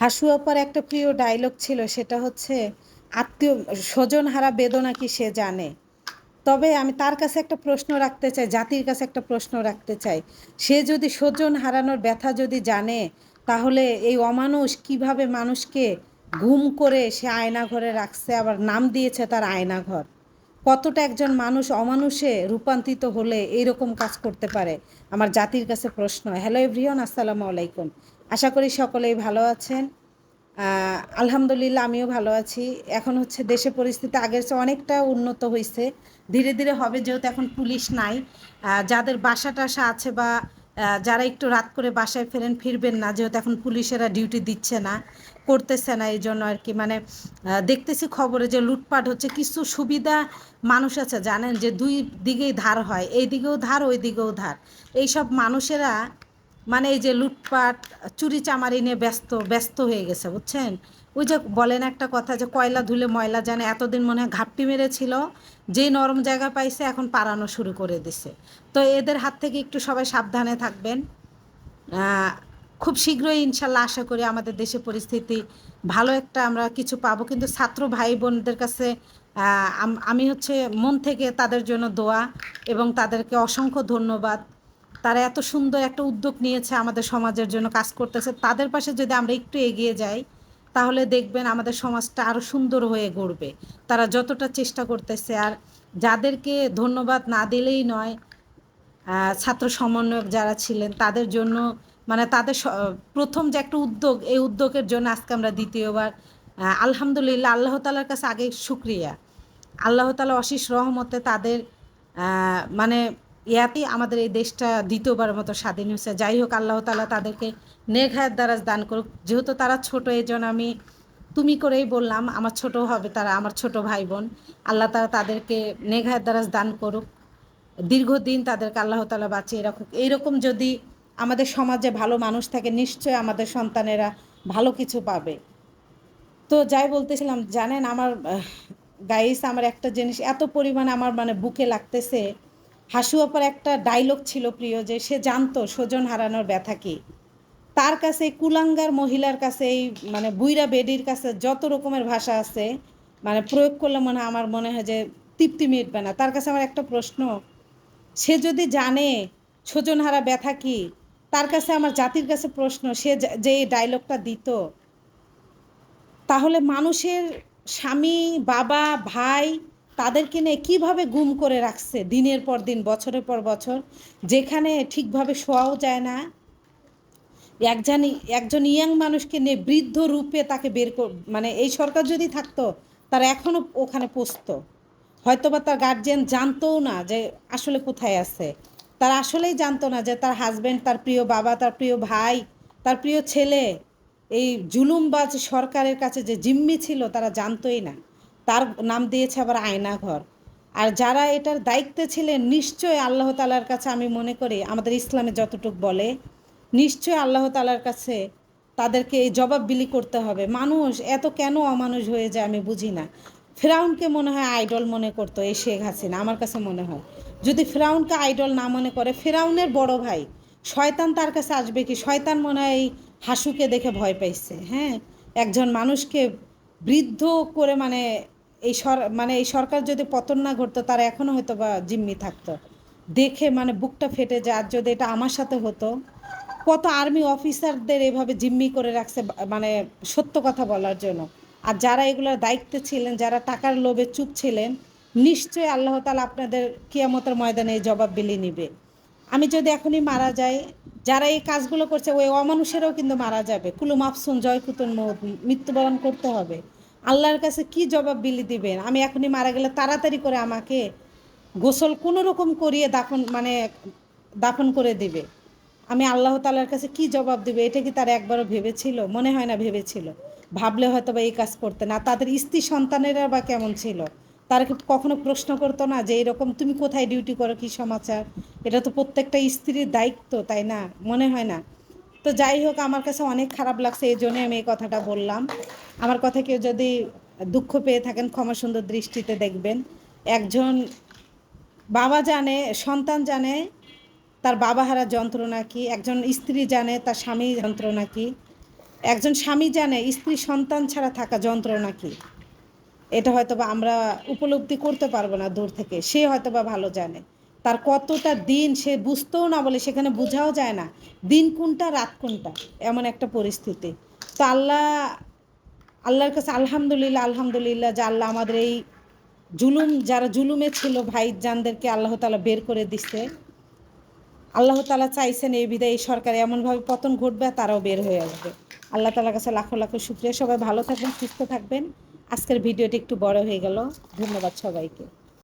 হাসু আপার একটা প্রিয় ডায়লগ ছিল, সেটা হচ্ছে আত্মীয় স্বজন হারা বেদনা কি সে জানে। তবে আমি তার কাছে একটা প্রশ্ন রাখতে চাই, জাতির কাছে একটা প্রশ্ন রাখতে চাই। সে যদি স্বজন হারানোর ব্যথা যদি জানে, তাহলে এই অমানুষ কিভাবে মানুষকে গুম করে সে আয়না ঘরে রাখছে, আবার নাম দিয়েছে তার আয়না ঘর। কতটা একজন মানুষ অমানুষে রূপান্তরিত হলে এইরকম কাজ করতে পারে, আমার জাতির কাছে প্রশ্ন। হ্যালো এভরিওয়ান, আসসালামু আলাইকুম। আশা করি সকলেই ভালো আছেন। আলহামদুলিল্লাহ আমিও ভালো আছি। এখন হচ্ছে দেশে পরিস্থিতি আগের চেয়ে অনেকটা উন্নত হয়েছে, ধীরে ধীরে হবে, যেহেতু এখন পুলিশ নাই। যাদের বাসা টাসা আছে বা যারা একটু রাত করে বাসায় ফিরবেন না, যেহেতু এখন পুলিশেরা ডিউটি দিচ্ছে না, করতেছে না, এই জন্য আর কি। মানে দেখতেছি খবরে যে লুটপাট হচ্ছে। কিছু সুবিধা মানুষ আছে জানেন, যে দুই দিকেই ধার হয়, এই দিকেও ধার ওই দিকেও ধার। এইসব মানুষেরা মানে এই যে লুটপাট চুরি চামারি নিয়ে ব্যস্ত ব্যস্ত হয়ে গেছে, বুঝছেন। ওই যে বলেন একটা কথা, যে কয়লা ধুলে ময়লা জানে, এতদিন মনে হয় ঘাপটি মেরেছিল, যেই নরম জায়গা পাইছে এখন পারানো শুরু করে দিছে। তো এদের হাত থেকে একটু সবাই সাবধানে থাকবেন। আহ, খুব শীঘ্রই ইনশাল্লাহ আশা করি আমাদের দেশে পরিস্থিতি ভালো একটা আমরা কিছু পাবো। কিন্তু ছাত্র ভাই বোনদের কাছে আমি হচ্ছে মন থেকে তাদের জন্য দোয়া এবং তাদেরকে অসংখ্য ধন্যবাদ। তারা এত সুন্দর একটা উদ্যোগ নিয়েছে, আমাদের সমাজের জন্য কাজ করতেছে। তাদের পাশে যদি আমরা একটু এগিয়ে যাই, তাহলে দেখবেন আমাদের সমাজটা আরও সুন্দর হয়ে গড়বে। তারা যতটা চেষ্টা করতেছে, আর যাদেরকে ধন্যবাদ না দিলেই নয়, ছাত্র সমন্বয়ক যারা ছিলেন তাদের জন্য, মানে তাদের প্রথম যে একটা উদ্যোগ, এই উদ্যোগের জন্য আজকে আমরা দ্বিতীয়বার আলহামদুলিল্লাহ আল্লাহ তালার কাছে আগে শুক্রিয়া। আল্লাহ তালা অশেষ রহমতে তাদের মানে ইয়াতেই আমাদের এই দেশটা দ্বিতীয়বার মতো স্বাধীন হয়েছে। যাই হোক, আল্লাহ তালা তাদেরকে নেঘায়ের দ্বারাজ দান করুক। যেহেতু তারা ছোট, এই জন্য আমি তুমি করেই বললাম, আমার ছোট হবে তারা, আমার ছোট ভাই বোন। আল্লাহ তালা তাদেরকে নেঘায়ের দ্বারাজ দান করুক, দীর্ঘদিন তাদেরকে আল্লাহ তালা বাঁচিয়ে রাখুক। এইরকম যদি আমাদের সমাজে ভালো মানুষ থাকে, নিশ্চয় আমাদের সন্তানেরা ভালো কিছু পাবে। তো যাই বলতেছিলাম জানেন, আমার গাইস, আমার একটা জিনিস এত পরিমাণে আমার মানে বুকে লাগতেছে। হাসু আপার একটা ডায়লগ ছিল প্রিয়, যে সে জানতো স্বজন হারানোর ব্যথা কি। তার কাছে এই কুলাঙ্গার মহিলার কাছে, এই মানে বুইরা বেডির কাছে যত রকমের ভাষা আছে, মানে প্রয়োগ করলে মনে হয়, আমার মনে হয় যে তৃপ্তি মিটবে না। তার কাছে আমার একটা প্রশ্ন, সে যদি জানে স্বজনহারা ব্যথা কি, তার কাছে আমার জাতির কাছে প্রশ্ন, সে যে এই ডায়লগটা দিত, তাহলে মানুষের স্বামী, বাবা, ভাই, তাদেরকে নিয়ে কীভাবে গুম করে রাখছে দিনের পর দিন, বছরের পর বছর, যেখানে ঠিকভাবে শোয়াও যায় না। একজন একজন ইয়াং মানুষকে নিয়ে বৃদ্ধ রূপে তাকে মানে এই সরকার যদি থাকতো, তারা এখনও ওখানে পৌঁছতো। হয়তোবা তার গার্জিয়ান জানতোও না যে আসলে কোথায় আছে। তারা আসলেই জানতো না যে তার হাজব্যান্ড, তার প্রিয় বাবা, তার প্রিয় ভাই, তার প্রিয় ছেলে এই জুলুমবাজ সরকারের কাছে যে জিম্মি ছিল, তারা জানতোই না। তার নাম দিয়েছে আবার আয়নাঘর। আর যারা এটার দায়িত্বে ছিলেন, নিশ্চয়ই আল্লাহ তালার কাছে, আমি মনে করি আমাদের ইসলামে যতটুক বলে, নিশ্চয়ই আল্লাহ তালার কাছে তাদেরকে এই জবাবদিহি করতে হবে। মানুষ এত কেন অমানুষ হয়ে যায় আমি বুঝি না। ফেরাউনকে মনে হয় আইডল মনে করতো এই শেখ হাসিনা, আমার কাছে মনে হয়। যদি ফেরাউনকে আইডল না মনে করে, ফেরাউনের বড় ভাই শয়তান তার কাছে আসবে কি? শয়তান মনে হয় এই হাসুকে দেখে ভয় পাইছে। হ্যাঁ, একজন মানুষকে বৃদ্ধ করে, মানে মানে এই সরকার যদি পতন না ঘটতো, তার এখনও হয়তো বা জিম্মি থাকতো। দেখে মানে বুকটা ফেটে যায়। আর যদি এটা আমার সাথে হতো, কত আর্মি অফিসারদের এভাবে জিম্মি করে রাখছে, মানে সত্য কথা বলার জন্য। আর যারা এগুলোর দায়িত্বে ছিলেন, যারা টাকার লোভে চুপ ছিলেন, নিশ্চয়ই আল্লাহ তাআলা আপনাদের কিয়ামতের ময়দানে এই জবাবদিহি নিবে। আমি যদি এখনই মারা যাই, যারা এই কাজগুলো করছে ওই অমানুষেরাও কিন্তু মারা যাবে। কুলু মাফসুন জয় কুতুন মৌত, মৃত্যুবরণ করতে হবে। আল্লাহর কাছে কি জবাবদিহি দিবেন? আমি এখনই মারা গেলে তাড়াতাড়ি করে আমাকে গোসল কোনো রকম করিয়ে দাফন করে দিবে। আমি আল্লাহ তাআলার কাছে কি জবাব দেবে? এটা কি তারা একবারও ভেবেছিল? মনে হয় না ভেবেছিল। ভাবলে হয়তো বা এই কাজ করতে না। তাদের স্ত্রী সন্তানেরা বা কেমন ছিল? তারা কি কখনো প্রশ্ন করতো না যে এরকম তুমি কোথায় ডিউটি করো, কি সমাচার? এটা তো প্রত্যেকটা স্ত্রীর দায়িত্ব, তাই না? মনে হয় না? তো যাই হোক, আমার কাছে অনেক খারাপ লাগছে, এই জন্যই আমি এই কথাটা বললাম। আমার কথা কেউ যদি দুঃখ পেয়ে থাকেন, ক্ষমা সুন্দর দৃষ্টিতে দেখবেন। একজন বাবা জানে, সন্তান জানে তার বাবা হারা যন্ত্রণা কি, একজন স্ত্রী জানে তার স্বামী যন্ত্রণা কি। একজন স্বামী জানে স্ত্রী সন্তান ছাড়া থাকা যন্ত্রণা কি। এটা হয়তো বা আমরা উপলব্ধি করতে পারবো না দূর থেকে, সে হয়তো বা ভালো জানে তার কতটা দিন সে বুঝতেও না, বলে সেখানে বোঝাও যায় না দিন কোনটা রাত কোনটা, এমন একটা পরিস্থিতি। তো আল্লাহর কাছে আলহামদুলিল্লাহ, আলহামদুলিল্লাহ যে আল্লাহ আমাদের এই যারা জুলুমে ছিল ভাইজানদেরকে আল্লাহ তাআলা বের করে দিচ্ছে। আল্লাহ তাআলা চাইছেন এই বিদায় এই সরকার এমনভাবে পতন ঘটবে তারাও বের হয়ে আসবে। আল্লাহ তাআলার কাছে লাখো লাখো শুকরিয়া। সবাই ভালো থাকবেন, সুস্থ থাকবেন। আজকের ভিডিওটি একটু বড় হয়ে গেল। ধন্যবাদ সবাইকে।